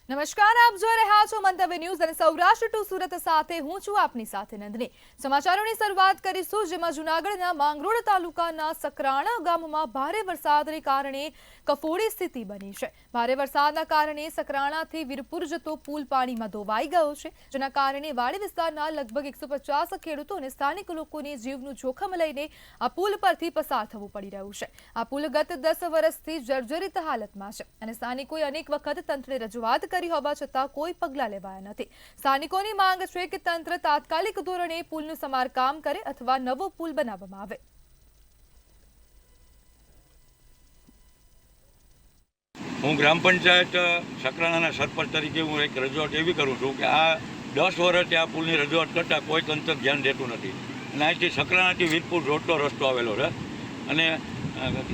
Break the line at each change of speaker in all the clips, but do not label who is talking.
નમસ્કાર, આપ જોઈ રહ્યા છો મંતવ્ય ન્યૂઝ અને સૌરાષ્ટ્ર ટુ સુરત સાથે હું છું આપની સાથે નંદની। સમાચારોની શરૂઆત કરીશું, જેમાં જૂનાગઢના માંગરોળ તાલુકાના સકરાણા ગામમાં ભારે વરસાદને કારણે કફોડી સ્થિતિ બની છે। ભારે વરસાદના કારણે સકરાણાથી વીરપુર જતો પુલ પાણીમાં ધોવાઈ ગયો છે, જેના કારણે વાડી વિસ્તારના લગભગ 150 ખેડૂતો અને સ્થાનિક લોકોને જીવનું જોખમ લઈને આ પુલ પરથી પસાર થવું પડી રહ્યું છે। આ પુલ ગત 10 વર્ષથી જર્જરિત હાલતમાં છે અને સ્થાનિકોએ અનેક વખત તંત્રને રજૂઆત કરી હોવા છતાં કોઈ પગલાં લેવાયા નથી। સ્થાનિકોની માંગ છે કે તંત્ર તાત્કાલિક ધોરણે પુલનું સમારકામ કરે અથવા નવો પુલ બનાવવામાં આવે।
હું ગ્રામ પંચાયત સકરાણાના સરપંચ તરીકે હું એક રજૂઆત એવી કરું છું કે આ 10 વર્ષથી આ પુલની રજૂઆત કરતાં કોઈ તંત્ર ધ્યાન દેતું નથી અને અહીંથી સકરાણાથી વીરપુર જોડતો રસ્તો આવેલો છે અને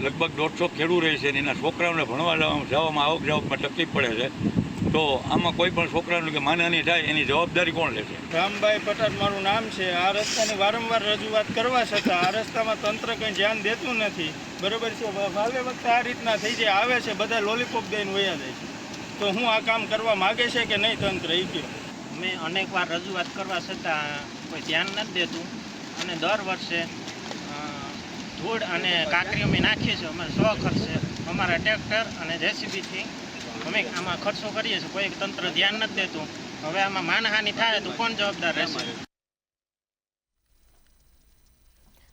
લગભગ 150 ખેડૂત રહે છે અને એના છોકરાઓને ભણવા જવામાં આવક જાવકમાં તકલીફ પડે છે। તો આમાં કોઈ પણ છોકરાનું કે માનહાનિ થાય એની જવાબદારી કોણ લેશે?
રામભાઈ પટેલ મારું નામ છે। આ રસ્તાની વારંવાર રજૂઆત કરવા છતાં આ રસ્તામાં તંત્ર કંઈ ધ્યાન દેતું નથી, બરોબર છે। ભાવે વખતે આ રીતના થઈ જાય, આવે છે બધા લોલીપોપ દઈને વયા જાય છે। તો હું આ કામ કરવા માગે છે કે નહીં તંત્ર એ કહો।
મેં અનેક વાર રજૂઆત કરવા છતાં કોઈ ધ્યાન નથી દેતું અને દર વર્ષે ધૂળ અને કાંકરી અમે નાખીએ છીએ। અમારે 100 ખર્ચે અમારા ટ્રેક્ટર અને જેસીબીથી અમે આમાં ખર્ચો કરીએ છીએ, કોઈ તંત્ર ધ્યાન નથી દેતું। હવે આમાં માનહાનિ થાય તો કોણ જવાબદાર રહેશે?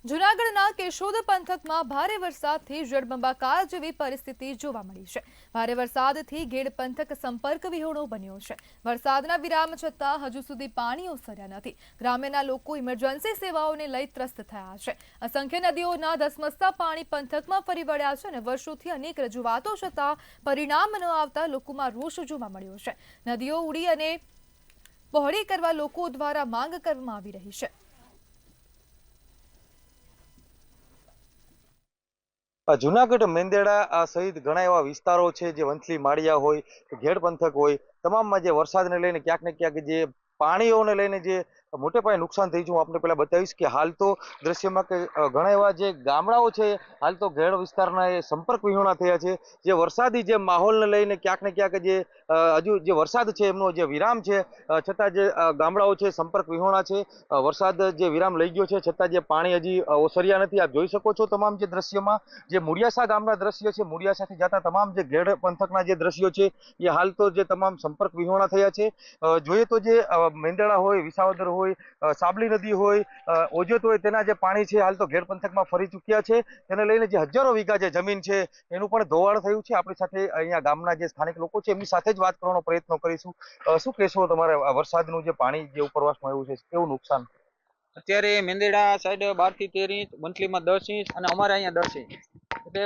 જૂનાગઢના કેશોદ પંથકમાં ભારે વરસાદથી જળબંબાકાર જેવી પરિસ્થિતિ જોવા મળી છે। ભારે વરસાદથી ગેડ પંથક સંપર્ક વિહોણો બન્યો છે। વરસાદના વિરામ છતાં હજુ સુધી પાણી ઓસર્યા નથી। ગ્રામ્યના લોકો ઇમરજન્સી સેવાઓને લઈ ત્રસ્ત થયા છે। અસંખ્ય નદીઓના ધસમસતા પાણી પંથકમાં ફરી વળ્યા છે અને વર્ષોથી અનેક રજૂઆતો છતાં પરિણામ ન આવતા લોકોમાં રોષ જોવા મળ્યો છે। નદીઓ ઉડી અને પહોળી કરવા લોકો દ્વારા માંગ કરવામાં આવી રહી છે।
જુનાગઢ મેંદેડા સહિત ઘણા એવા વિસ્તારો છે, જે વંથલી માળિયા હોય કે ઘેડ પંથક હોય, તમામમાં જે વરસાદને લઈને ક્યાંક ને ક્યાંક જે પાણીઓને લઈને જે મોટે પાયે નુકસાન થઈ છે। હું આપને પહેલા બતાવીશ કે હાલ તો દ્રશ્યમાં કે ઘણા એવા જે ગામડાઓ છે હાલ તો ઘેડ વિસ્તારના એ સંપર્ક વિહોણા થયા છે। જે વરસાદી જે માહોલને લઈને ક્યાંક ને ક્યાંક જે હજુ જે વરસાદ છે એમનો જે વિરામ છે, છતાં જે ગામડાઓ છે સંપર્ક વિહોણા છે। વરસાદ જે વિરામ લઈ ગયો છે છતાં જે પાણી હજી ઓસર્યા નથી। આપ જોઈ શકો છો તમામ જે દ્રશ્યમાં જે મુડિયાસા ગામના દ્રશ્ય છે, મુડિયાસાથી જતા તમામ જે ઘેડ પંથકના જે દ્રશ્યો છે એ હાલ તો જે તમામ સંપર્ક વિહોણા થયા છે। જોઈએ તો જે મેંદડા હોય, વિસાવદર હોય, સાબલી નદી હોય, ઓજત હોય, તેના જે પાણી છે હાલ તો ઘેડ પંથકમાં ફરી ચૂક્યા છે। તેને લઈને જે હજારો વીઘા જે જમીન છે એનું પણ ધોવાણ થયું છે। આપણી સાથે અહીંયા ગામના જે સ્થાનિક લોકો છે એમની સાથે જ વાત કરવાનો પ્રયત્ન કરીશું। શું કહેશો તમારે વરસાદનું જે પાણી જે ઉપરવાસમાં આવ્યું છે, કેવું નુકસાન?
અત્યારે મેંદેડા સાઈડ 12 થી 13 ઇંચ, વંથલીમાં 10 ઇંચ અને અમારે અહીંયા 10 ઇંચ એટલે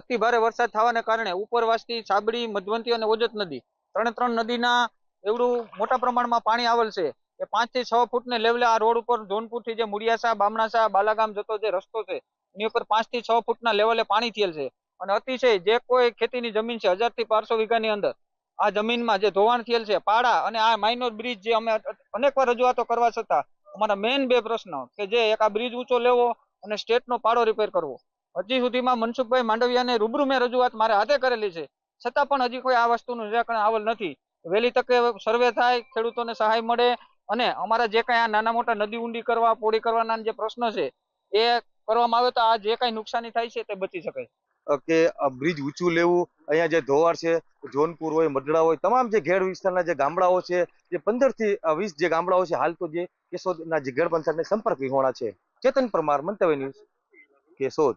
અતિ ભારે વરસાદ થવાને કારણે ઉપરવાસથી સાબડી, મધવંતી અને ઓજત નદી ત્રણ નદીના એવડું મોટા પ્રમાણમાં પાણી આવેલ છે કે 5 થી 6 ફૂટને લેવલે આ રોડ ઉપર જોનપુરથી જે મુડિયાસા, બામણાસા, બાલાગામ જતો જે રસ્તો છે એની ઉપર 5 થી 6 ફૂટના લેવલે પાણી થયેલ છે અને અતિશય જે કોઈ ખેતીની જમીન છે 1000 થી 1200 વીઘાની અંદર આ જમીનમાં જે ધોવાણ થયેલ છે, પાડા અને આ માઇનોર બ્રિજ જે અમે અનેકવાર રજૂઆતો કરવા છતાં અમારા મેઇન 2 પ્રશ્નો કે જે એક આ બ્રિજ ઊંચો લેવો અને સ્ટેટનો પાડો રિપેર કરવો, હજી સુધીમાં મનસુખભાઈ માંડવિયાને રૂબરૂ મેં રજૂઆત મારે હાથે કરેલી છે, છતાં પણ હજી કોઈ આ વસ્તુનું નિરાકરણ આવેલ નથી। વહેલી તકે સર્વે થાય, ખેડૂતોને સહાય મળે અને અમારા જે કાંઈ આ નાના મોટા નદી ઊંડી કરવા, પોળી કરવાના જે પ્રશ્ન છે એ કરવામાં આવે તો આ જે કાંઈ નુકસાની થાય છે તે બચી શકે
કે બ્રિજ ઊંચું લેવું, અહીંયા જે ધોવાણ છે, જોનપુર હોય, મઢડા હોય, તમામ જે ઘેડ વિસ્તારના જે ગામડાઓ છે, જે 15 થી 20 જે ગામડાઓ છે હાલ તો જે કેશોદના જે ઘેડ પંથકને સંપર્ક વિહોણા છે। ચેતન પરમાર, મંતવ્ય ન્યૂઝ, કેશોદ।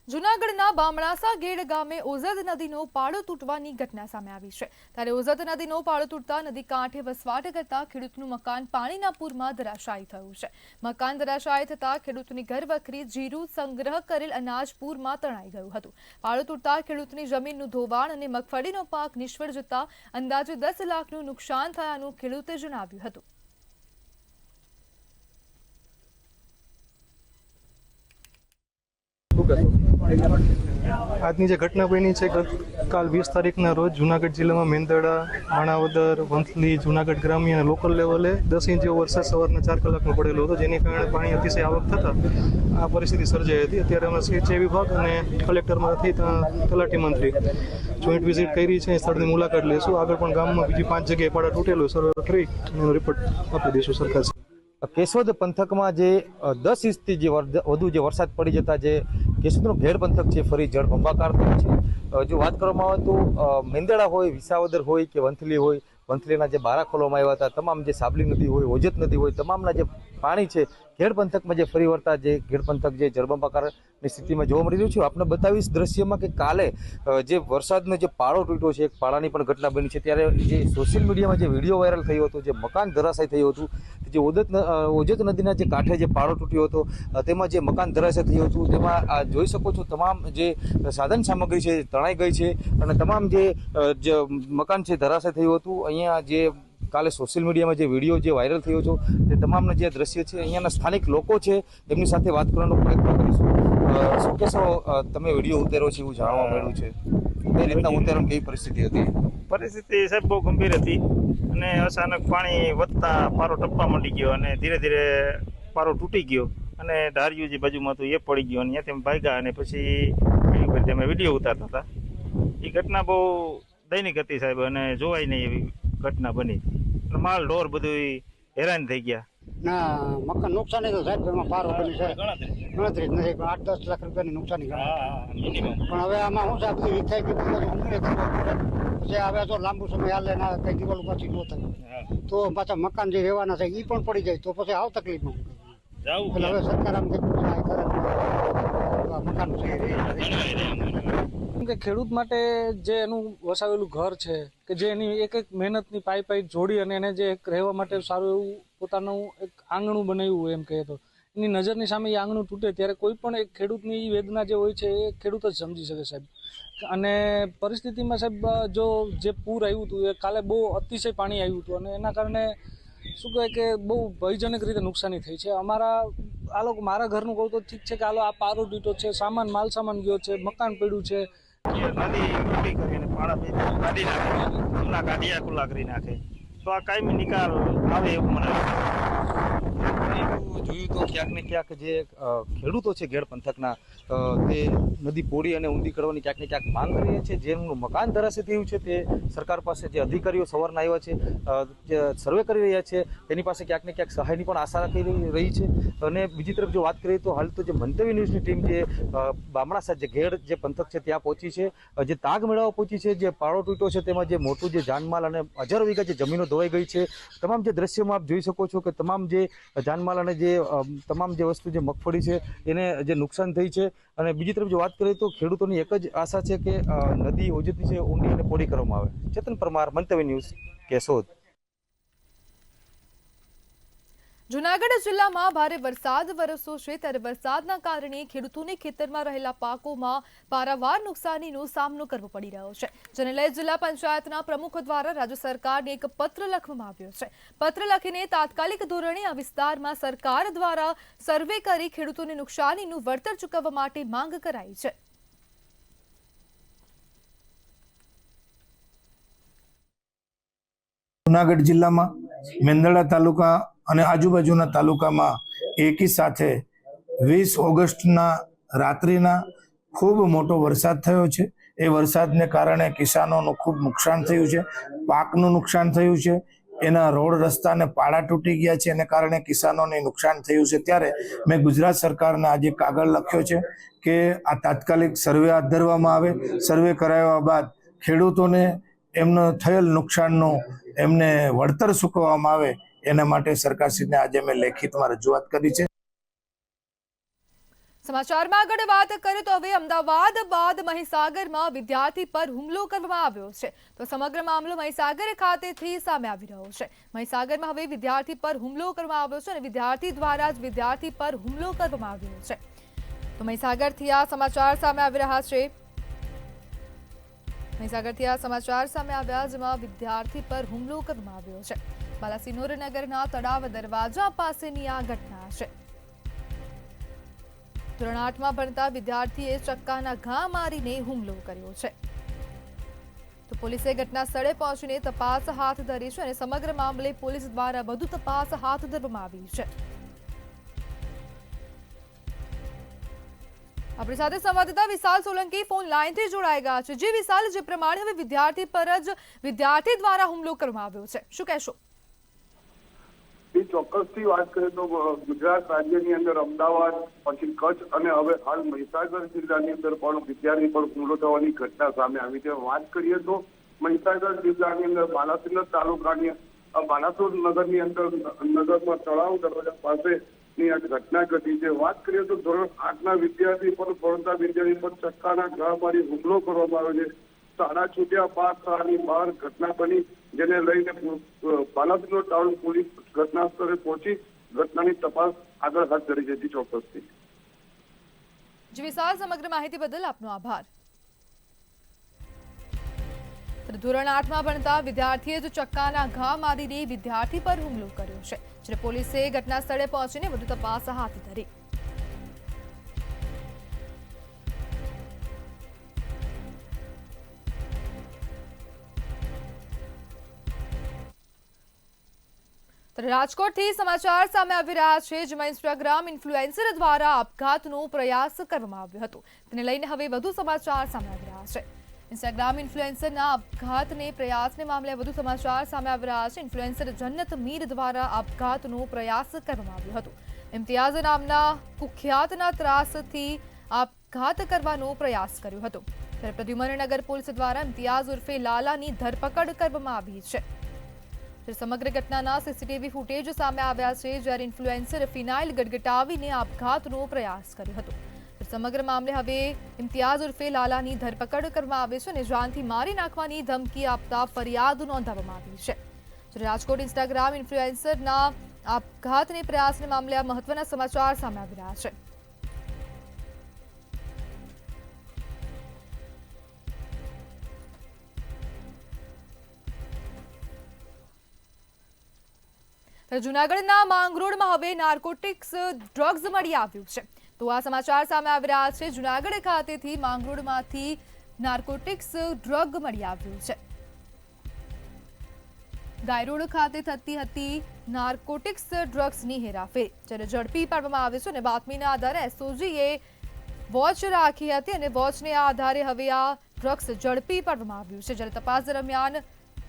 જૂનાગઢના બામણાસા ગેડ ગામે ઓઝદ નદીનો પાળો તૂટવાની ઘટના સામે આવી છે। ત્યારે ઓઝદ નદીનો પાળો તૂટતા નદી કાંઠે વસવાટ કરતા ખેડૂતનું મકાન પાણીના પૂરમાં ધરાશાયી થયું છે। મકાન ધરાશાયી થતા ખેડૂતની ઘરવખરી, જીરું, સંગ્રહ કરેલ અનાજ પૂરમાં તણાઈ ગયું હતું। પાળો તૂટતા ખેડૂતની જમીનનું ધોવાણ અને મગફળીનો પાક નિષ્ફળ જતા અંદાજે 10 લાખનું નુકસાન થયાનું ખેડૂતે જણાવ્યું હતું।
શું કહેશો?
આજની જે ઘટના બની છે કાલ 20 તારીખના રોજ જુનાગઢ જિલ્લામાં મેંદરડા, માણાવદર, વંથલી, જુનાગઢ ગ્રામ્ય અને લોકલ લેવલે 10 ઇંચ જેવો વરસાદ સવારના 4 કલાકમાં પડેલો હતો, જેને કારણે પાણી અતિશય આવક થતાં આ પરિસ્થિતિ સર્જાઈ હતી. અત્યારે અમે સિંચાઈ વિભાગ અને કલેક્ટરમાંથી તલાટી મંત્રી જોઈન્ટ વિઝિટ કરી છે, સ્થળની મુલાકાત લઈશું. આગળ પણ ગામમાં બીજી 5 જગ્યાએ પાડા તૂટેલું સર્વે કરી એનો રિપોર્ટ આપી દઈશું સરકાર.
કેશોદ પંથકમાં જે 10 ઇંચથી જે વધુ જે વરસાદ પડી જતા જે કેશોદનો ઘેડ પંથક છે ફરી જળબંબાકાર થયો છે. જો વાત કરવામાં આવે તો મેંદરડા હોય, વિસાવદર હોય કે વંથલી હોય, વંથલીના જે બારા ખોલવામાં આવ્યા હતા, તમામ જે સાબલી નદી હોય, ઓજત નદી હોય, તમામના જે પાણી છે ઘેડ પંથકમાં જે ફરી વળતા જે ઘેડ પંથક જે જળબંબાકારની સ્થિતિમાં જોવા મળી રહ્યું છે. આપણે બતાવીશ દ્રશ્યમાં કે કાલે જે વરસાદનો જે પાળો તૂટ્યો છે, એક પાળાની પણ ઘટના બની છે, ત્યારે જે સોશિયલ મીડિયામાં જે વિડીયો વાયરલ થયો હતો, જે મકાન ધરાશાય થયું હતું, જે ઓજત નદીના જે કાંઠે જે પાળો તૂટ્યો હતો તેમાં જે મકાન ધરાશાય થયું હતું, તેમાં જોઈ શકો છો તમામ જે સાધન સામગ્રી છે તણાઈ ગઈ છે અને તમામ જે મકાન છે ધરાશાય થયું હતું. અહીંયા જે કાલે સોશિયલ મીડિયામાં જે વિડીયો જે વાયરલ થયો છે તે તમામના જે દ્રશ્ય છે, અહીંયાના સ્થાનિક લોકો છે એમની સાથે વાત કરવાનો પ્રયત્ન કરીશું. શું કહેશો, તમે વિડીયો ઉતાર્યો છે એવું જાણવા મળ્યું છે, કઈ રીતના ઉતાર્યો, કેવી પરિસ્થિતિ હતી?
પરિસ્થિતિ સાહેબ બહુ ગંભીર હતી અને અચાનક પાણી વધતા પારો ટપવા માંડી ગયો અને ધીરે ધીરે પારો તૂટી ગયો અને ધાર્યું જે બાજુમાં હતું એ પડી ગયો અને ત્યાંથી અમે ભાગ્યા અને પછી અમે વિડીયો ઉતારતા હતા. એ ઘટના બહુ દૈનિક હતી સાહેબ અને જોવાય નહીં એવી ઘટના બની. માલ ઢોર બધું હેરાન થઈ ગયા.
ના મકાન નુકસાની તો સાહેબ એમાં પારો બની છે ગણતરી જ નથી, પણ 8-10 લાખ રૂપિયાની નુકસાની ગણાય. પણ હવે આમાં શું છે, આ બધું વિખાઈ ગયું પછી હવે તો લાંબુ સમય હાલે ના કઈ દિવાલ પાછી ન થાય તો પાછા મકાન જે રહેવાના છે એ પણ પડી જાય તો પછી આવ તકલીફમાં. એટલે હવે સરકાર આમ કંઈક કરે મકાન
કે ખેડૂત માટે જે એનું વસાવેલું ઘર છે કે જે એની એક એક મહેનતની પાઈ જોડી અને એને જે એક રહેવા માટે સારું એવું પોતાનું એક આંગણું બનાવ્યું હોય એમ કહે તો એની નજરની સામે એ આંગણું તૂટે ત્યારે કોઈ પણ એક ખેડૂતની વેદના જે હોય છે એ ખેડૂત જ સમજી શકે સાહેબ. અને પરિસ્થિતિમાં સાહેબ જો જે પૂર આવ્યું હતું એ કાલે બહુ અતિશય પાણી આવ્યું હતું અને એના કારણે શું કહે કે બહુ ભયજનક રીતે નુકસાની થઈ છે. મારા ઘરનું કહું તો ઠીક છે કે આ પારો તૂટ્યો છે, માલ સામાન ગયો છે, મકાન પડ્યું છે.
નદી ઊંડી કરીને પાડા કાઢી નાખે, ખુલ્લા કાઢિયા ખુલ્લા કરી નાખે તો આ કાયમી નિકાલ આવે એવું મને
જોયું તો ક્યાંક ને ક્યાંક જે ખેડૂતો છે ઘેડ પંથકના તે નદી પોડી અને ઊંડી કરવાની ક્યાંક ને ક્યાંક માંગ કરી છે. જેનું મકાન ધરાશાય થયું છે તે સરકાર પાસે જે અધિકારીઓ સવારના આવ્યા છે, જે સર્વે કરી રહ્યા છે, તેની પાસે ક્યાંક ને ક્યાંક સહાયની પણ આશા રાખી રહી છે. અને બીજી તરફ જો વાત કરીએ તો હાલ તો જે મંતવ્ય ન્યૂઝની ટીમ જે બામણાસા જે ઘેડ જે પંથક છે ત્યાં પહોંચી છે, જે તાગ મેળવવા પહોંચી છે, જે પાળો તૂટ્યો છે તેમાં જે મોટું જે જાનમાલ અને હજારો વીઘા જે જમીનો ધોવાઈ ગઈ છે, તમામ જે દ્રશ્યોમાં આપ જોઈ શકો છો કે તમામ જે જાનમાલ અને જે તમામ જે વસ્તુ જે મગફળી છે એને જે નુકસાન થઈ છે. અને બીજી તરફ જો વાત કરીએ તો ખેડૂતોની એક જ આશા છે કે નદી ઓજતી છે ઊંડી અને પોડી કરવામાં આવે. ચેતન પરમાર, મંતવ્ય ન્યૂઝ, કેશોદ.
જૂનાગઢ જિલ્લામાં ભારે વરસાદ વરસ્યો છે ત્યારે વરસાદના કારણે ખેડૂતોને ખેતરમાં રહેલા પાકોમાં પારાવાર નુકસાનીનો સામનો કરવો પડી રહ્યો છે, જેને લઈ જિલ્લા પંચાયતના પ્રમુખ દ્વારા રાજ્ય સરકારને એક પત્ર લખવામાં આવ્યો છે. પત્ર લખીને તાત્કાલિક ધોરણે આ વિસ્તારમાં સરકાર દ્વારા સર્વે કરી ખેડૂતોને નુકસાનીનું વળતર ચૂકવવા માટે માંગ કરાઈ છે.
જૂનાગઢ જિલ્લામાં મેંદરડા તાલુકા અને આજુબાજુના તાલુકામાં એકી સાથે 20 ઓગસ્ટના રાત્રિના ખૂબ મોટો વરસાદ થયો છે. એ વરસાદને કારણે કિસાનોનું ખૂબ નુકસાન થયું છે, પાકનું નુકસાન થયું છે, એના રોડ રસ્તાને પાડા તૂટી ગયા છે, એને કારણે કિસાનોને નુકસાન થયું છે. ત્યારે મેં ગુજરાત સરકારને આજે કાગળ લખ્યો છે કે આ તાત્કાલિક સર્વે હાથ ધરવામાં આવે. સર્વે કરાવ્યા બાદ ખેડૂતોને એમનો થયેલ નુકસાનનું એમને વળતર ચૂકવવામાં આવે એના માટે સરકારશ્રીને આજે મેં લેખિતમાં રજૂઆત કરી છે.
સમાચારમાં આગળ વાત કરીએ તો હવે અમદાવાદ બાદ મહીસાગરમાં વિદ્યાર્થી પર હુમલો કરવામાં આવ્યો છે. તો સમગ્ર મામલો મહીસાગર ખાતેથી સામે આવી રહ્યો છે. મહીસાગરમાં હવે વિદ્યાર્થી પર હુમલો કરવામાં આવ્યો છે અને વિદ્યાર્થી દ્વારા જ વિદ્યાર્થી પર હુમલો કરવામાં આવ્યો છે. તો મહીસાગરથી આ સમાચાર સામે આવી રહ્યા છે. મહીસાગરથી આ સમાચાર સામે આવ્યા જેમાં વિદ્યાર્થી પર હુમલો કરવામાં આવ્યો છે. બાલાસિનોર નગરના તળાવ દરવાજા પાસેની આ ઘટના છે. ધોરણ 8માં ભણતા વિદ્યાર્થીએ ચક્કાના ઘા મારીને હુમલો કર્યો છે. તો પોલીસે ઘટના સ્થળે પહોંચીને તપાસ હાથ ધરી છે અને સમગ્ર મામલે પોલીસ દ્વારા વધુ તપાસ હાથ ધરવામાં આવી છે. આપણી સાથે સંવાદદાતા વિશાલ સોલંકી ફોન લાઈનથી જોડાઈ ગયા છે. જે વિશાલ, જે પ્રમાણે હવે વિદ્યાર્થી પર જ વિદ્યાર્થી દ્વારા હુમલો કરવામાં આવ્યો છે, શું કહેશો?
ચોક્કસથી વાત કરીએ તો ગુજરાત રાજ્યની અંદર અમદાવાદ, પછી કચ્છ અને હવે હાલ મહીસાગર જિલ્લાની અંદર પણ વિદ્યાર્થી પર હુમલો થવાની ઘટના સામે આવી છે. વાત કરીએ તો મહીસાગર જિલ્લાની અંદર બાલાસિનોર તાલુકાની બાલાસોર નગરની અંદર નગરમાં તળાવ દરવાજા પાસેની આ ઘટના ઘટી છે. વાત કરીએ તો ધોરણ 8ના વિદ્યાર્થી પર ભણતા વિદ્યાર્થી પર ચક્કાના ઘા મારી હુમલો કરવામાં આવ્યો છે. શાળા છૂટ્યા બાદ શાળાની બહાર ઘટના બની, જેને લઈને બાલાસિનોર ટાઉન પોલીસ ઘટના સ્થળે પહોંચી ઘટનાની તપાસ આગળ હાથ ધરી છે. ચોક્કસથી
જી વિશાલ, સમગ્ર માહિતી બદલ આપનો આભાર. ધોરણ 8માં ભણતા વિદ્યાર્થીએ જ ચક્કાના ઘા મારીને વિદ્યાર્થી પર હુમલો કર્યો છે, જ્યારે પોલીસે ઘટના સ્થળે પહોંચીને વધુ તપાસ હાથ ધરી. રાજકોટથી સમાચાર સામે આવી રહ્યા છે, જેમાં ઇન્સ્ટાગ્રામ ઇન્ફ્લુએન્સર દ્વારા આપઘાતનો પ્રયાસ કરવામાં આવ્યો હતો. તેને લઈને હવે વધુ સમાચાર સામે આવી રહ્યા છે. ઇન્સ્ટાગ્રામ ઇન્ફ્લુએન્સરના આપઘાતને પ્રયાસને મામલે વધુ સમાચાર સામે આવી રહ્યા છે. ઇન્ફ્લુએન્સર જન્નત મીર દ્વારા આપઘાતનો પ્રયાસ કરવામાં આવ્યો હતો. ઇમ્તિયાઝ નામના કુખ્યાતના ત્રાસથી આપઘાત કરવાનો પ્રયાસ કર્યો હતો. ત્યારે પ્રદ્યુમનનગર પોલીસ દ્વારા ઇમ્તિયાઝ ઉર્ફે લાલાની ધરપકડ કરવામાં આવી છે. સમગ્ર ઘટનાના સીસીટીવી ફૂટેજ સામે આવ્યા છે, જ્યારે ઇન્ફ્લુએન્સર ફિનાઇલ ગટગટાવીને આપઘાતનો પ્રયાસ કર્યો હતો. સમગ્ર મામલે હવે ઇમ્તિયાઝ ઉર્ફે લાલાની ધરપકડ કરવામાં આવી છે અને જાનથી મારી નાખવાની ધમકી આપતા ફરિયાદ નોંધવામાં આવી છે. રાજકોટ ઇન્સ્ટાગ્રામ ઇન્ફ્લુએન્સરના આપઘાતને પ્રયાસને મામલે આ મહત્વના સમાચાર સામે આવી રહ્યા છે. જૂનાગઢના માંગરોળમાં હવે નાર્કોટિક્સ ડ્રગ્સ મળી આવ્યું છે. તો આ સમાચાર સામે આવી રહ્યા છે. જૂનાગઢ ખાતેથી માંગરોળમાંથી નાર્કોટિક્સ ડ્રગ મળી આવ્યું છે. ગાયરોડ ખાતે થતી હતી નાર્કોટિક્સ ડ્રગ્સની હેરાફેરી, જ્યારે ઝડપી પાડવામાં આવે છે અને બાતમીના આધારે એસઓજીએ વોચ રાખી હતી અને વોચને આધારે હવે આ ડ્રગ્સ ઝડપી પાડવામાં આવ્યું છે. જ્યારે તપાસ દરમિયાન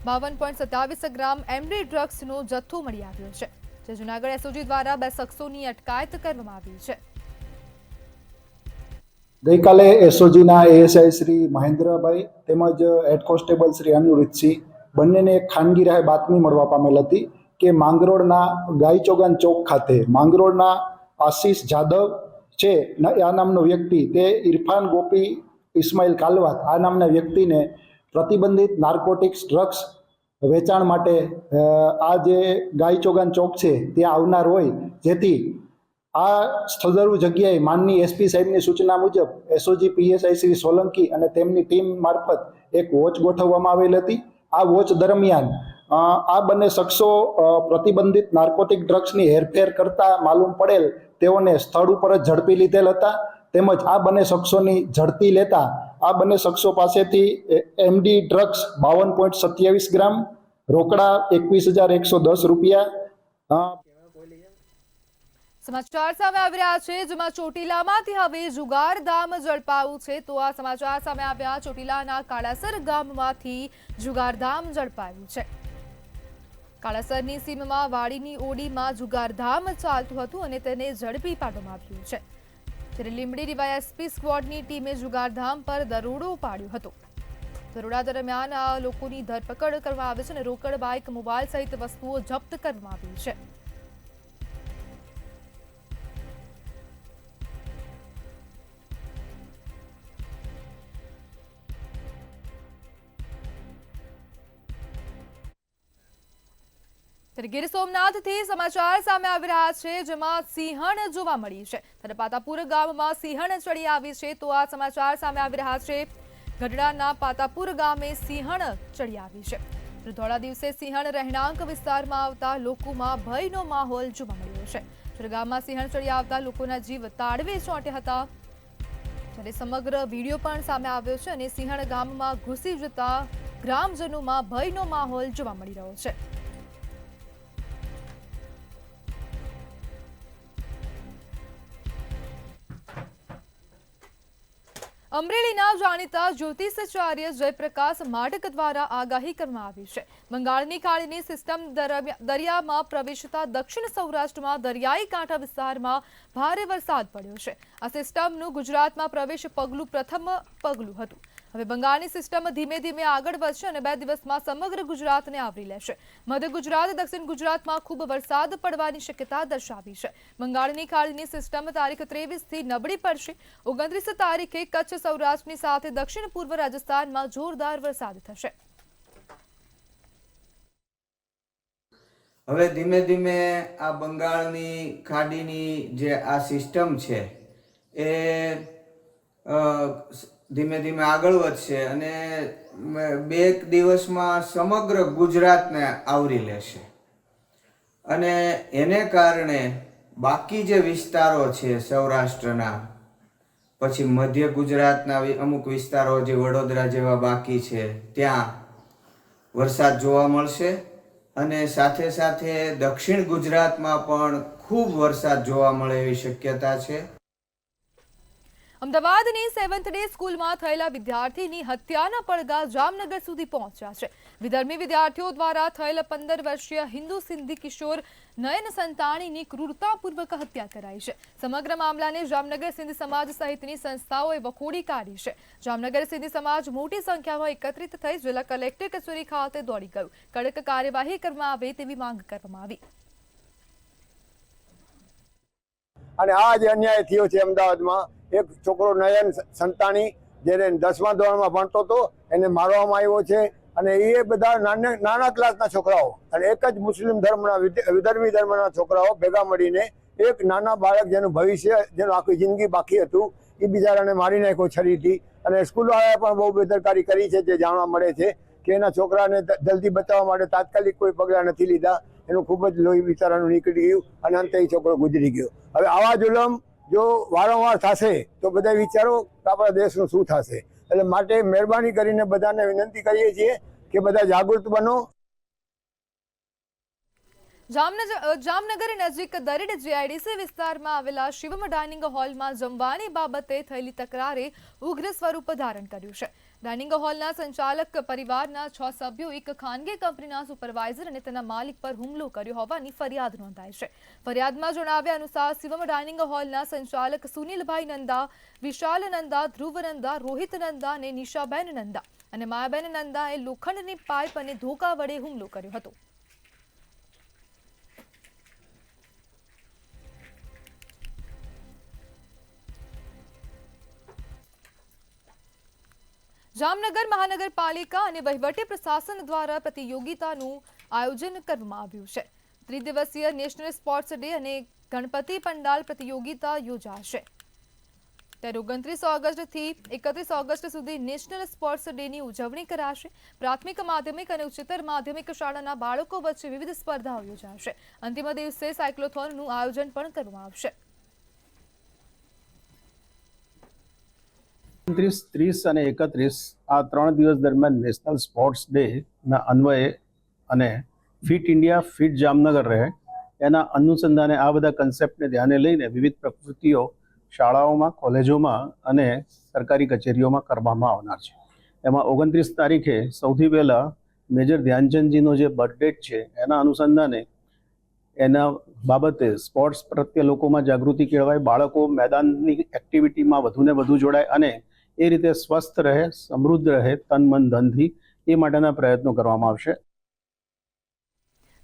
52.27 ગ્રામ એમડી ડ્રગ્સનો જથ્થો મળી આવ્યો છે. જે જૂનાગઢ એસઓજી દ્વારા 2 શખ્સોની અટકાયત કરવામાં આવી છે.
ગઈકાલે એસઓજીના એએસઆઈ શ્રી મહેન્દ્રભાઈ તેમજ હેડ કોન્સ્ટેબલ શ્રી અનિરુદ્ધસિંહ બંનેને એક ખાનગી રાહે બાતમી મળવા પામેલ હતી કે માંગરોળના ગાયચોગાન ચોક ખાતે માંગરોળના આશીષ જાદવ છે આ નામનો વ્યક્તિ, તે ઇરફાન ગોપી ઇસ્માઇલ કાલવાત આ નામના વ્યક્તિને પ્રતિબંધિત નાર્કોટિક્સ ડ્રગ્સ વેચાણ માટે આ જે ગાયચોગાન ચોક છે ત્યાં આવનાર હોય, જેથી આ સ્થળદરુ જગ્યાએ માનની એસપી સાહેબની સૂચના મુજબ એસઓજી પીએસઆઈ શ્રી સોલંકી અને તેમની ટીમ મારફત એક વોચ ગોઠવવામાં આવેલ હતી. આ વોચ દરમિયાન આ બંને શખ્સો પ્રતિબંધિત નાર્કોટિક ડ્રગ્સની હેરફેર કરતા માલુમ પડેલ તેઓને સ્થળ ઉપર જ ઝડપી લીધેલ હતા. તેમજ આ બંને શખ્સોની ઝડપી લેતા આ બંને શખ્સો પાસેથી એમડી ડ્રગ્સ 52.27 ગ્રામ, રોકડા 21,110 રૂપિયા.
સમાચાર સામે આવી રહ્યા છે, જેમાં ચોટીલામાંથી હવે જુગારધામ ઝડપાયું છે. તો આ સમાચાર સામે આવ્યા, ચોટીલાના કાળાસર ગામમાંથી જુગારધામ ઝડપાયું છે. કાળાસરની સીમમાં વાડીની ઓડીમાં જુગારધામ ચાલતું હતું અને તેને ઝડપી પાડવામાં આવ્યું છે. જ્યારે લીંબડી ડીવાયએસપી સ્ક્વોડની ટીમે જુગારધામ પર દરોડો પાડ્યો હતો. દરોડા દરમિયાન આ લોકોની ધરપકડ કરવામાં આવી છે અને રોકડ, બાઇક, મોબાઈલ સહિત વસ્તુઓ જપ્ત કરવામાં આવી છે. ત્યારે ગીર સોમનાથથી સમાચાર સામે આવી રહ્યા છે, જેમાં સિંહણ જોવા મળી છે. ત્યારે પાતાપુર ગામમાં સિંહણ ચડી આવી છે. તો આ સમાચાર સામે આવી રહ્યા છે. ગઢડાના પાતાપુર ગામે સિંહણ ચડી આવી છે. ધોળા દિવસે સિંહણ રહેણાંક વિસ્તારમાં આવતા લોકોમાં ભયનો માહોલ જોવા મળ્યો છે. જ્યારે ગામમાં સિંહણ ચડી આવતા લોકોના જીવ તાળવે ચોંટ્યા હતા. જ્યારે સમગ્ર વિડીયો પણ સામે આવ્યો છે અને સિંહણ ગામમાં ઘૂસી જતા ગ્રામજનોમાં ભયનો માહોલ જોવા મળી રહ્યો છે. અમરેલીના જાણીતા જ્યોતિષાચાર્ય જયપ્રકાશ માઢક દ્વારા આગાહી કરવામાં આવી છે. બંગાળની ખાડીની સિસ્ટમ દરિયામાં પ્રવેશતા દક્ષિણ સૌરાષ્ટ્રમાં દરિયાઈ કાંઠા વિસ્તારમાં ભારે વરસાદ પડ્યો છે. આ સિસ્ટમનું ગુજરાતમાં પ્રવેશ પ્રથમ પગલું હતું. હવે બંગાળની સિસ્ટમ ધીમે ધીમે આગળ વધશે અને 2 દિવસમાં સમગ્ર ગુજરાતને આવરી લેશે. મધ્ય ગુજરાત, દક્ષિણ ગુજરાતમાં ખૂબ વરસાદ પડવાની શક્યતા દર્શાવી છે. બંગાળની ખાડીની સિસ્ટમ તારીખ 23 થી નબળી પડશે. 29 તારીખે કચ્છ, સૌરાષ્ટ્રની સાથે દક્ષિણ પૂર્વ રાજસ્થાનમાં જોરદાર વરસાદ થશે.
હવે ધીમે ધીમે આ બંગાળની ખાડીની જે આ સિસ્ટમ છે એ ધીમે ધીમે આગળ વધશે અને 2 દિવસમાં સમગ્ર ગુજરાતને આવરી લેશે અને એને કારણે બાકી જે વિસ્તારો છે સૌરાષ્ટ્રના, પછી મધ્ય ગુજરાતના અમુક વિસ્તારો જે વડોદરા જેવા બાકી છે ત્યાં વરસાદ જોવા મળશે અને સાથે સાથે દક્ષિણ ગુજરાતમાં પણ ખૂબ વરસાદ જોવા મળે એવી શક્યતા છે.
અમદાવાદની 7th ડે સ્કૂલમાં થયેલા વિદ્યાર્થીની હત્યાના પડઘા જામનગર સુધી પહોંચ્યા છે. વિધર્મી વિદ્યાર્થીઓ દ્વારા થયેલ 15 વર્ષીય હિન્દુ સિંધી કિશોર નયન સંતાણીની ક્રૂરતાપૂર્વક હત્યા કરાઈ છે. સમગ્ર મામલાને જામનગર સિંધી સમાજ સહિતની સંસ્થાઓએ વખોડી કાઢી છે. જામનગર સિંધી સમાજ મોટી સંખ્યામાં એકત્રિત થઈ જિલ્લા કલેક્ટર કચેરી ખાતે દોડી ગયું. કડક કાર્યવાહી કરવામાં આવે તેવી માંગ કરવામાં આવી.
અને આ જે અન્યાય થયો છે અમદાવાદમાં, એક છોકરો નયન સંતાણી જેને 10મા ધોરણમાં ભણતો હતો એને મારવામાં આવ્યો છે અને એ બધા નાના ક્લાસના છોકરાઓ અને એક જ મુસ્લિમ ધર્મના વિધર્મી ધર્મના છોકરાઓ ભેગા મળીને એક નાના બાળક જેનું ભવિષ્ય, જેનું આખી જિંદગી બાકી હતું, એ બિચારાને મારી નાખ્યો છરીથી. અને સ્કૂલવાળાએ પણ બહુ બેદરકારી કરી છે. જે જાણવા મળે છે કે એના છોકરાને જલ્દી બચાવવા માટે તાત્કાલિક કોઈ પગલાં નથી લીધા. એનું ખૂબ જ લોહી બિચારાનું નીકળી ગયું અને અંતે એ છોકરો ગુજરી ગયો. હવે આવા જુલમ જો વારંવાર થશે તો બધા વિચારો આપણા દેશનું શું થશે. એટલે માટે મહેરબાની કરીને બધાને વિનંતી કરીએ છીએ કે બધા જાગૃત બનો.
જામનગર નજીક દરેડ જીઆઈડીસી વિસ્તારમાં આવેલા શિવમ ડાઇનિંગ હોલમાં જમવાની બાબતે થયેલી તકરારે ઉગ્ર સ્વરૂપ ધારણ કર્યું છે. ડાઇનિંગ હોલના સંચાલક પરિવારના 6 સભ્યો એક ખાનગી કંપનીના સુપરવાઇઝર અને તેના માલિક પર હુમલો કર્યો હોવાની ફરિયાદ નોંધાઈ છે. ફરિયાદમાં જણાવ્યા અનુસાર શિવમ ડાઇનિંગ હોલના સંચાલક સુનિલભાઈ નંદા, વિશાલ નંદા, ધ્રુવ નંદા, રોહિત નંદા અને નિશાબેન નંદા અને માયાબેન નંદાએ લોખંડની પાઇપ અને ધોકા વડે હુમલો કર્યો હતો. જામનગર મહાનગરપાલિકા અને વહીવટી પ્રશાસન દ્વારા પ્રતિયોગિતાનું આયોજન કરવામાં આવ્યું છે. 3 દિવસીય નેશનલ સ્પોર્ટ્સ ડે અને ગણપતિ પંડાલ પ્રતિયોગિતા યોજાશે. ત્યારે 29 ઓગસ્ટથી 31 ઓગસ્ટ સુધી નેશનલ સ્પોર્ટ્સ ડેની ઉજવણી કરાશે. પ્રાથમિક, માધ્યમિક અને ઉચ્ચતર માધ્યમિક શાળાના બાળકો વચ્ચે વિવિધ સ્પર્ધાઓ યોજાશે. અંતિમ દિવસે સાયક્લોથોનનું આયોજન પણ કરવામાં આવશે.
29, 30 અને 31 આ 3 દિવસ દરમિયાન નેશનલ સ્પોર્ટ્સ ડેના અન્વયે અને ફિટ ઇન્ડિયા ફિટ જામનગર રહે એના અનુસંધાને આ બધા કન્સેપ્ટને ધ્યાને લઈને વિવિધ પ્રવૃત્તિઓ શાળાઓમાં, કોલેજોમાં અને સરકારી કચેરીઓમાં કરવામાં આવનાર છે. એમાં 29 તારીખે સૌથી પહેલાં મેજર ધ્યાનચંદજીનો જે બર્થડેટ છે એના અનુસંધાને એના બાબતે સ્પોર્ટ્સ પ્રત્યે લોકોમાં જાગૃતિ કેળવાય, બાળકો મેદાનની એક્ટિવિટીમાં વધુને વધુ જોડાય અને એ રીતે સ્વસ્થ રહે, સમૃદ્ધ રહે તન, મન, ધનથી, એ માટેના પ્રયત્નો કરવામાં આવશે.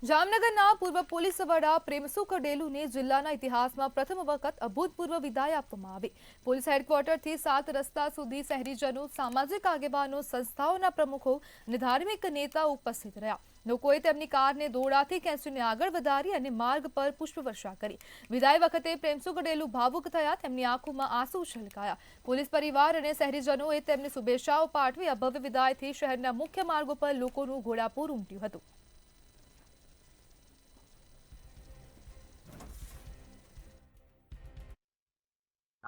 જામનગરના પૂર્વ પોલીસ વડા પ્રેમસુખ ડેલુને જિલ્લાના ઇતિહાસમાં પ્રથમ વખત અભૂતપૂર્વ વિદાય આપવામાં આવી. પોલીસ હેડક્વાર્ટરથી 7 રસ્તા સુધી શહેરીજનો, સામાજિક આગેવાનો, સંસ્થાઓના પ્રમુખો અને ધાર્મિક નેતાઓ ઉપસ્થિત રહ્યા. લોકોએ તેમની કારને દોરડાથી ખેંચીને આગળ વધારી અને માર્ગ પર પુષ્પવર્ષા કરી. વિદાય વખતે પ્રેમસુખ ડેલુ ભાવુક થયા. તેમની આંખોમાં આંસુ છલકાયા. પોલીસ પરિવાર અને શહેરીજનોએ તેમને શુભેચ્છાઓ પાઠવી. આ ભવ્ય વિદાયથી શહેરના મુખ્ય માર્ગો પર લોકોનું ઘોડાપૂર ઉમટ્યું હતું.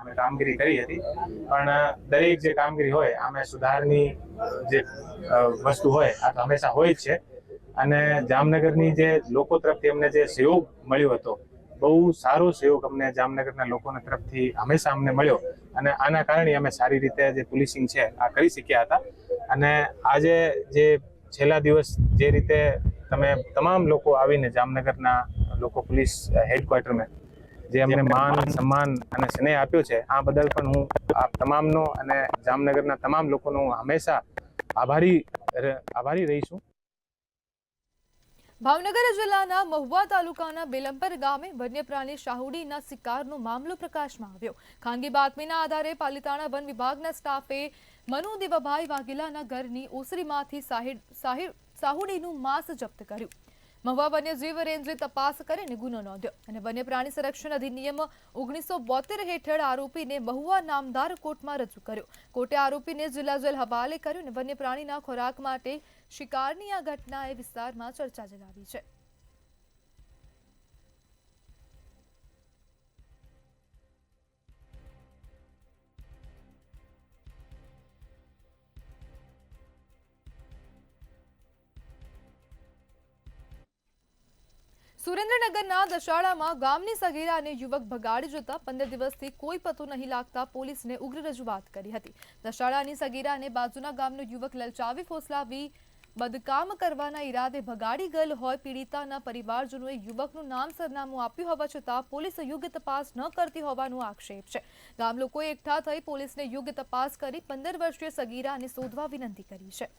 અમે કામગીરી કરી હતી, પણ દરેક જે કામગીરી હોય આમે સુધારની જે વસ્તુ હોય આ તો હંમેશા હોય જ છે. અને જામનગરની જે લોકો તરફથી અમને જે સહયોગ મળ્યો હતો, બહુ સારો સહયોગ અમને જામનગરના લોકોના તરફથી હંમેશા અમને મળ્યો અને આના કારણે અમે સારી રીતે જે પોલીસિંગ છે આ કરી શક્યા હતા. અને આજે જે છેલ્લા દિવસ જે રીતે તમે તમામ લોકો આવીને જામનગરના લોકો પોલીસ હેડક્વાર્ટરમાં જે અમને માન સન્માન અને સ્નેહ આપ્યો છે, આ બદલ પણ હું આ તમામનો અને જામનગરના તમામ લોકોનો હું હંમેશા આભારી રહીશું.
ભાવનગર જિલ્લાના મહુવા તાલુકાના બેલમપર ગામે વન્ય પ્રાણી શાહુડીના શિકારનો મામલો પ્રકાશમાં આવ્યો. ખાનગી બાતમીના આધારે પાલિતાણા વન વિભાગના સ્ટાફે મનુ દેવાભાઈ વાઘેલાના ઘરની ઓસરીમાંથી શાહુડીનું માંસ જપ્ત કર્યું. મહુવા વન્યજીવ રેન્જે તપાસ કરીને ગુનો નોંધ્યો અને વન્ય પ્રાણી સંરક્ષણ અધિનિયમ 1972 હેઠળ આરોપીને મહુવા નામદાર કોર્ટમાં રજૂ કર્યો. કોર્ટે આરોપીને જિલ્લા જેલ હવાલે કર્યો અને વન્ય પ્રાણીના ખોરાક માટે શિકારની આ ઘટનાએ વિસ્તારમાં ચર્ચા જગાવી છે. સુરેન્દ્રનગરના દશાળામાં ગામની સગીરા અને યુવક ભગાડી જતા 15 દિવસથી કોઈ પતો નહીં લાગતા પોલીસને ઉગ્ર રજૂઆત કરી હતી. દશાળાની સગીરાને બાજુના ગામનો યુવક લલચાવી ફોસલાવી બદકામ કરવાના ઈરાદે ભગાડી ગયેલ હોય. પીડિતાના પરિવારજનોએ યુવકનું નામ સરનામું આપ્યું હોવા છતાં પોલીસ યોગ્ય તપાસ ન કરતી હોવાનો આક્ષેપ છે. ગામ લોકોએ એકઠા થઈ પોલીસને યોગ્ય તપાસ કરી 15 વર્ષીય સગીરાને શોધવા વિનંતી કરી છે.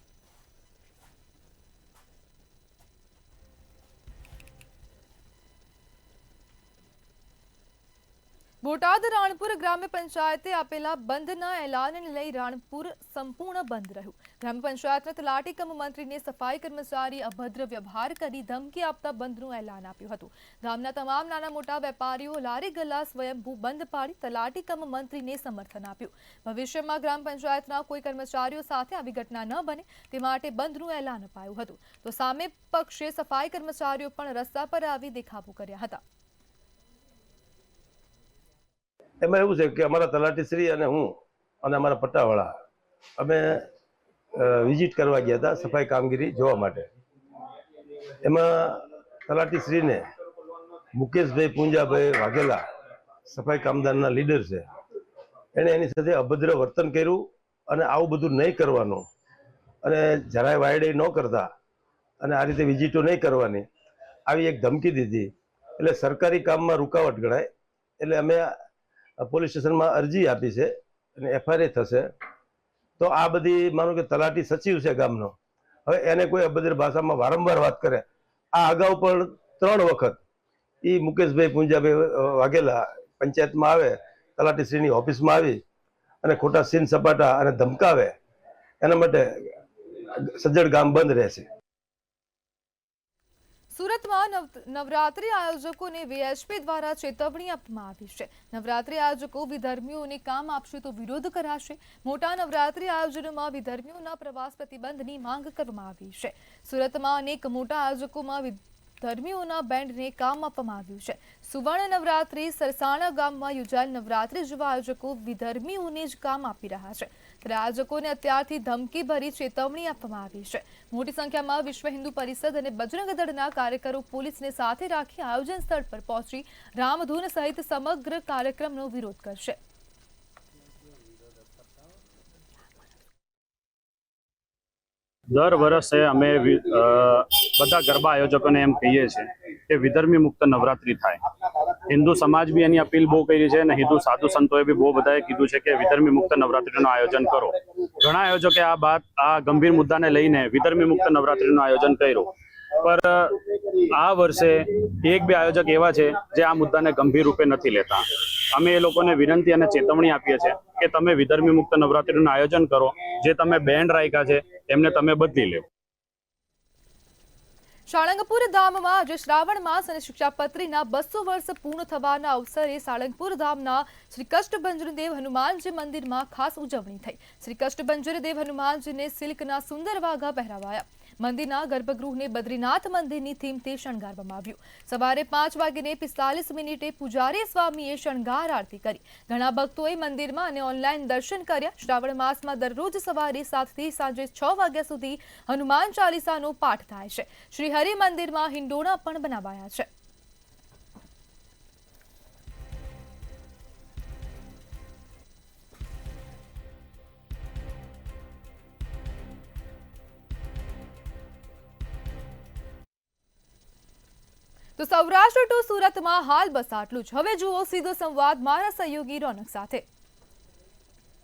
બોટાદ રાણપુર ગ્રામ્ય પંચાયતે આપેલા બંધના એલાનને લઈ રાણપુર સંપૂર્ણ બંધ રહ્યું. ગ્રામ્ય પંચાયતના તલાટી કમ મંત્રીને સફાઈ કર્મચારી અભદ્ર વ્યવહાર કરી ધમકી આપતા બંધનું એલાન આપ્યું હતું. ગામના તમામ નાના મોટા વેપારીઓ લારી ગલ્લા સ્વયંભૂ બંધ પાડી તલાટી કમ મંત્રીને સમર્થન આપ્યું. ભવિષ્યમાં ગ્રામ પંચાયતના કોઈ કર્મચારીઓ સાથે આવી ઘટના ન બને તે માટે બંધનું એલાન અપાયું હતું. તો સામે પક્ષે સફાઈ કર્મચારીઓ પણ રસ્તા પર આવી દેખાવો કર્યા હતા.
એમાં એવું છે કે અમારા તલાટીશ્રી અને હું અને અમારા પટ્ટાવાળા અમે વિઝિટ કરવા ગયા હતા સફાઈ કામગીરી જોવા માટે. એમાં તલાટીશ્રીને મુકેશભાઈ પૂંજાભાઈ વાઘેલા સફાઈ કામદારના લીડર છે, એણે એની સાથે અભદ્ર વર્તન કર્યું અને આવું બધું નહીં કરવાનું અને જરાય વાયડે ન કરતા અને આ રીતે વિઝિટો નહીં કરવાની આવી એક ધમકી દીધી. એટલે સરકારી કામમાં રૂકાવટ ગણાય. એટલે અમે પોલીસ સ્ટેશનમાં અરજી આપી છે અને એફઆઈઆર થશે. તો આ બધી માનો કે તલાટી સચિવ છે ગામનો, હવે એને કોઈ અભદ્ર ભાષામાં વારંવાર વાત કરે. આ અગાઉ પણ 3 વખત એ મુકેશભાઈ પૂંજાભાઈ વાઘેલા પંચાયતમાં આવે, તલાટીશ્રીની ઓફિસમાં આવી અને ખોટા સીન સપાટા અને ધમકાવે. એના માટે સજ્જડ ગામ બંધ રહેશે.
સુરતમાં નવરાત્રી આયોજકોને વીએચપી દ્વારા ચેતવણી આપવામાં આવી છે. નવરાત્રી આયોજકો વિધર્મીઓને કામ આપશે તો વિરોધ કરાશે. મોટા નવરાત્રી આયોજનોમાં વિધર્મીઓના પ્રવાસ પ્રતિબંધની માંગ કરવામાં આવી છે. સુરતમાં અનેક મોટા આયોજકોમાં વિધર્મીઓના બેન્ડને કામ આપવામાં આવ્યું છે. સુવર્ણ નવરાત્રી સરસાણા ગામમાં યોજાયેલ નવરાત્રી જેવા આયોજકો વિધર્મીઓને જ કામ આપી રહ્યા છે. ત્યારે આયોજકોને અત્યારથી ધમકી ભરી ચેતવણી આપવામાં આવી છે. મોટી સંખ્યામાં વિશ્વ હિન્દુ પરિષદ અને બજરંગ દળના કાર્યકરો પોલીસને સાથે રાખી આયોજન સ્થળ પર પહોંચી રામધૂન સહિત સમગ્ર કાર્યક્રમનો વિરોધ કરશે.
દર વર્ષે અમે બધા ગરબા આયોજકોને એમ કહીએ છીએ કે વિધર્મી મુક્ત નવરાત્રી થાય. હિન્દુ સમાજ બી એની અપીલ બહુ કરી છે અને હિન્દુ સાધુ સંતોએ બી બહુ બધાએ કીધું છે કે વિધર્મી મુક્ત નવરાત્રીનું આયોજન કરો. ઘણા આયોજકે આ ગંભીર મુદ્દાને લઈને વિધર્મી મુક્ત નવરાત્રીનું આયોજન કર્યું, પર આ વર્ષે 1-2 આયોજક એવા છે જે આ મુદ્દાને ગંભીર રૂપે નથી લેતા. અમે એ લોકોને વિનંતી અને ચેતવણી આપીએ છીએ કે તમે વિધર્મી મુક્ત નવરાત્રીનું આયોજન કરો. જે તમે બેન્ડ રાખ્યા છે એમને તમે બદલી લો.
સાળંગપુર ધામમાં આજે શ્રાવણ માસ અને શિક્ષાપત્રીના 200 વર્ષ પૂર્ણ થવાના અવસરે સાળંગપુર ધામના શ્રી કષ્ટભંજનદેવ હનુમાનજી મંદિરમાં ખાસ ઉજવણી થઈ. શ્રી કષ્ટભંજનદેવ હનુમાનજીને સિલ્કના સુંદર વાઘા પહેરાવાયા. મંદિરના ગર્ભગૃહને બદ્રીનાથ મંદિરની થીમથી શણગારવામાં આવ્યું. સવારે 5:45 પૂજારી સ્વામીએ શણગાર આરતી કરી. ઘણા ભક્તોએ મંદિરમાં અને ઓનલાઈન દર્શન કર્યા. શ્રાવણ માસમાં દરરોજ સવારે 7 થી સાંજે 6 વાગ્યા સુધી હનુમાન ચાલીસાનો પાઠ થાય છે. શ્રી હરિ મંદિરમાં હિંડોળા પણ બનાવાયા છે. તો સૌરાષ્ટ્ર ટુ સુરતમાં હાલ બસ આટલું જ. હવે જુઓ સીધો સંવાદ મારા સહયોગી રોનક સાથે.